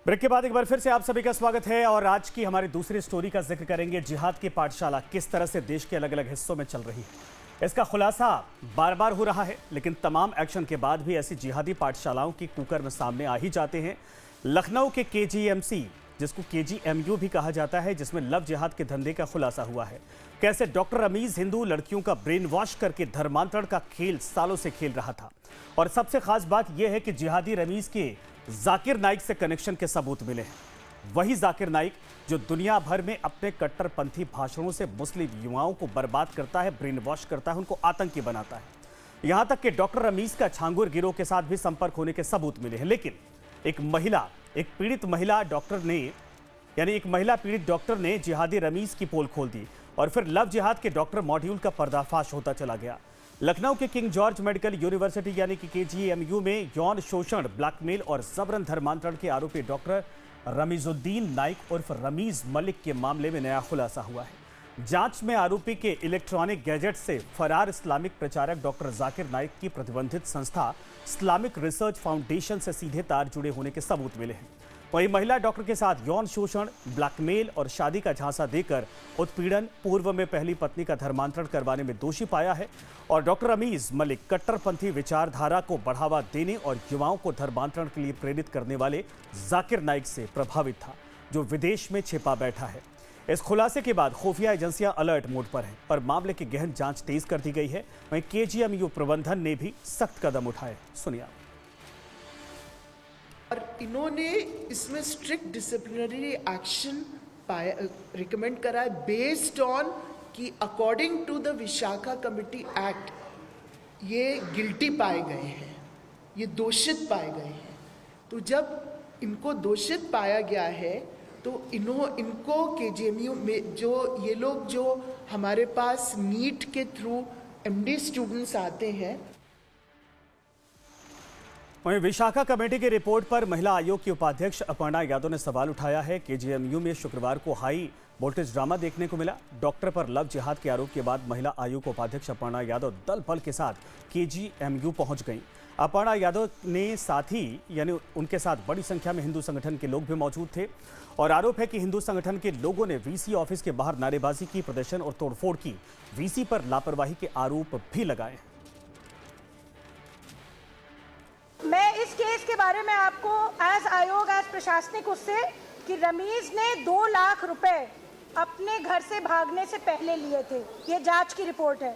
Break के बाद एक बार फिर से आप सभी का स्वागत है और आज की हमारी दूसरी स्टोरी का जिक्र करेंगे। जिहाद की पाठशाला किस तरह से देश के अलग अलग हिस्सों में चल रही है, इसका खुलासा बार बार हो रहा है, लेकिन तमाम एक्शन के बाद भी ऐसी जिहादी पाठशालाओं की कुकर्म सामने आ ही जाते हैं। लखनऊ के केजीएमसी, जिसको केजीएमयू भी कहा जाता है, जिसमें लव जिहाद के धंधे का खुलासा हुआ है। कैसे डॉक्टर रमीज हिंदू लड़कियों का ब्रेन वॉश करके धर्मांतरण का खेल सालों से खेल रहा था। और सबसे खास बात यह है कि जिहादी रमीज के जाकिर नाइक से कनेक्शन के सबूत मिले हैं। वही जाकिर नाइक जो दुनिया भर में अपने कट्टरपंथी भाषणों से मुस्लिम युवाओं को बर्बाद करता है, ब्रेन वॉश करता है, उनको आतंकी बनाता है। यहां तक कि डॉक्टर रमीज का छांगुर गिरोह के साथ भी संपर्क होने के सबूत मिले हैं। लेकिन एक पीड़ित महिला डॉक्टर ने जिहादी रमीज की पोल खोल दी और फिर लव जिहाद के डॉक्टर मॉड्यूल का पर्दाफाश होता चला गया। लखनऊ के किंग जॉर्ज मेडिकल यूनिवर्सिटी यानी कि केजीएमयू में यौन शोषण, ब्लैकमेल और जबरन धर्मांतरण के आरोपी डॉक्टर रमीजुद्दीन नाइक उर्फ रमीज मलिक के मामले में नया खुलासा हुआ है। जांच में आरोपी के इलेक्ट्रॉनिक गैजेट से फरार इस्लामिक प्रचारक डॉक्टर जाकिर नाइक की प्रतिबंधित संस्था इस्लामिक रिसर्च फाउंडेशन से सीधे तार जुड़े होने के सबूत मिले हैं। वहीं महिला डॉक्टर के साथ यौन शोषण, ब्लैकमेल और शादी का झांसा देकर उत्पीड़न, पूर्व में पहली पत्नी का धर्मांतरण करवाने में दोषी पाया है। और डॉक्टर रमीज मलिक कट्टरपंथी विचारधारा को बढ़ावा देने और युवाओं को धर्मांतरण के लिए प्रेरित करने वाले जाकिर नाइक से प्रभावित था, जो विदेश में छिपा बैठा है। इस खुलासे के बाद खुफिया एजेंसियां अलर्ट मोड पर हैं और मामले की गहन जांच तेज कर दी गई है। वहीं केजीएमयू प्रबंधन ने भी सख्त कदम उठाए। सुनिए। और इन्होंने इसमें स्ट्रिक्ट डिसिप्लिनरी एक्शन रिकमेंड करा है बेस्ड ऑन कि according to the Vishakha committee act ये गिल्टी पाए गए हैं, ये दोषित पाए गए हैं। तो जब इनको दोषित पाया गया है तो इनको केजीएमयू में ये लोग जो हमारे पास नीट के थ्रू एमडी स्टूडेंट्स आते हैं। वहीं विशाखा कमेटी की रिपोर्ट पर महिला आयोग की उपाध्यक्ष अपर्णा यादव ने सवाल उठाया है। केजीएमयू में शुक्रवार को हाई वोल्टेज ड्रामा देखने को मिला। डॉक्टर पर लव जिहाद के आरोप के बाद महिला आयोग उपाध्यक्ष अपर्णा यादव दल बल के साथ केजीएमयू पहुंच गईं। अपर्णा यादव ने उनके साथ बड़ी संख्या में हिंदू संगठन के लोग भी मौजूद थे और आरोप है कि हिंदू संगठन के लोगों ने वीसी ऑफिस के बाहर नारेबाजी की, प्रदर्शन और तोड़फोड़ की। वीसी पर लापरवाही के आरोप भी लगाए। मैं इस केस के बारे में आपको एज आयोग, एज प्रशासनिक उससे कि रमीज ने 2 लाख रुपए अपने घर से भागने से पहले लिए थे, ये जांच की रिपोर्ट है।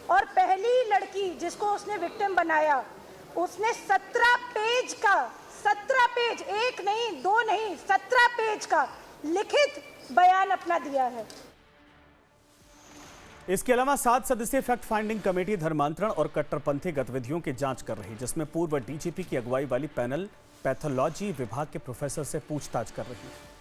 और पहली लड़की जिसको उसने विक्टिम बनाया, उसने 17 पेज, 1 नहीं 2 नहीं 17 पेज का लिखित बयान अपना दिया है। इसके अलावा 7 सदस्यीय फैक्ट फाइंडिंग कमेटी धर्मांतरण और कट्टरपंथी गतिविधियों की जांच कर रही, जिसमें पूर्व डीजीपी की अगुवाई वाली पैनल पैथोलॉजी विभाग के प्रोफेसर से पूछताछ कर रही है।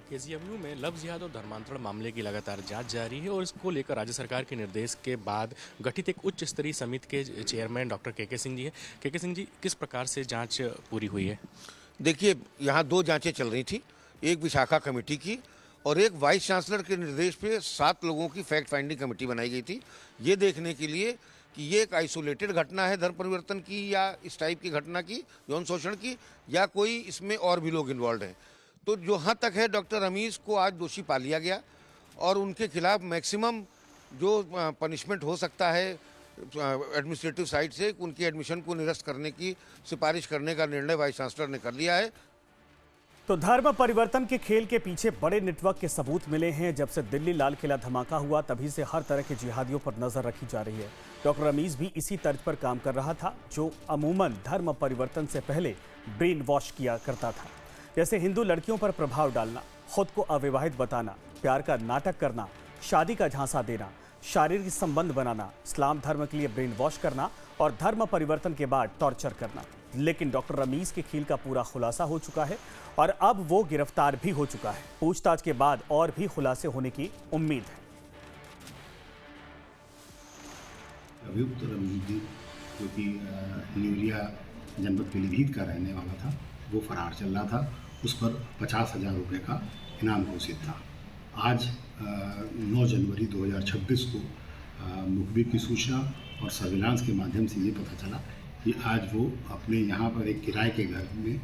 केजीएमयू में लव जिहाद और धर्मांतरण मामले की लगातार जांच जारी है और इसको लेकर राज्य सरकार के निर्देश के बाद गठित एक उच्च स्तरीय समिति के चेयरमैन डॉक्टर के सिंह जी है। के सिंह जी, किस प्रकार से जांच पूरी हुई है? देखिए, यहाँ 2 जांचें चल रही थी, एक विशाखा कमेटी की और एक वाइस चांसलर के निर्देश पे 7 लोगों की फैक्ट फाइंडिंग कमेटी बनाई गई थी, ये देखने के लिए कि ये एक आइसोलेटेड घटना है धर्म परिवर्तन की या इस टाइप की घटना की, यौन शोषण की, या कोई इसमें और भी लोग इन्वॉल्व हैं। तो जहाँ तक है डॉक्टर रमीज को आज दोषी पा लिया गया और उनके खिलाफ मैक्सिमम जो पनिशमेंट हो सकता है एडमिनिस्ट्रेटिव साइड से, उनकी एडमिशन को निरस्त करने की सिफारिश करने का निर्णय वाइस चांसलर ने कर लिया है। तो धर्म परिवर्तन के खेल के पीछे बड़े नेटवर्क के सबूत मिले हैं। जब से दिल्ली लाल किला धमाका हुआ तभी से हर तरह के जिहादियों पर नजर रखी जा रही है। डॉक्टर रमीज भी इसी तर्ज पर काम कर रहा था, जो अमूमन धर्म परिवर्तन से पहले ब्रेन वॉश किया करता था, जैसे हिंदू लड़कियों पर प्रभाव डालना, खुद को अविवाहित बताना, प्यार का नाटक करना, शादी का झांसा देना, शारीरिक संबंध बनाना, इस्लाम धर्म के लिए ब्रेन वॉश करना और धर्म परिवर्तन के बाद टॉर्चर करना। लेकिन डॉक्टर रमीज के खेल का पूरा खुलासा हो चुका है और अब वो गिरफ्तार भी हो चुका है। पूछताछ के बाद और भी खुलासे होने की उम्मीद है। अभियुक्त रमीजुद्दीन, जो कि न्यूरिया जनपद पीलीभीत का रहने वाला था, वो फरार चल रहा था। उस पर 50,000 रुपये का इनाम घोषित था। आज 9 जनवरी 2026 को मुखबिर की सूचना और सर्विलांस के माध्यम से ये पता चला कि आज वो अपने यहाँ पर एक किराए के घर में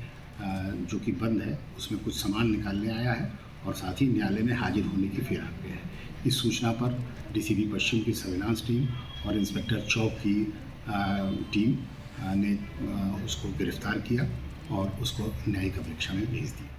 जो कि बंद है उसमें कुछ सामान निकालने आया है और साथ ही न्यायालय में हाजिर होने की फिराक में है। इस सूचना पर डीसीपी पश्चिम की सर्विलांस टीम और इंस्पेक्टर चौक की टीम ने उसको गिरफ्तार किया और उसको न्यायिक परीक्षा में भेज दिया।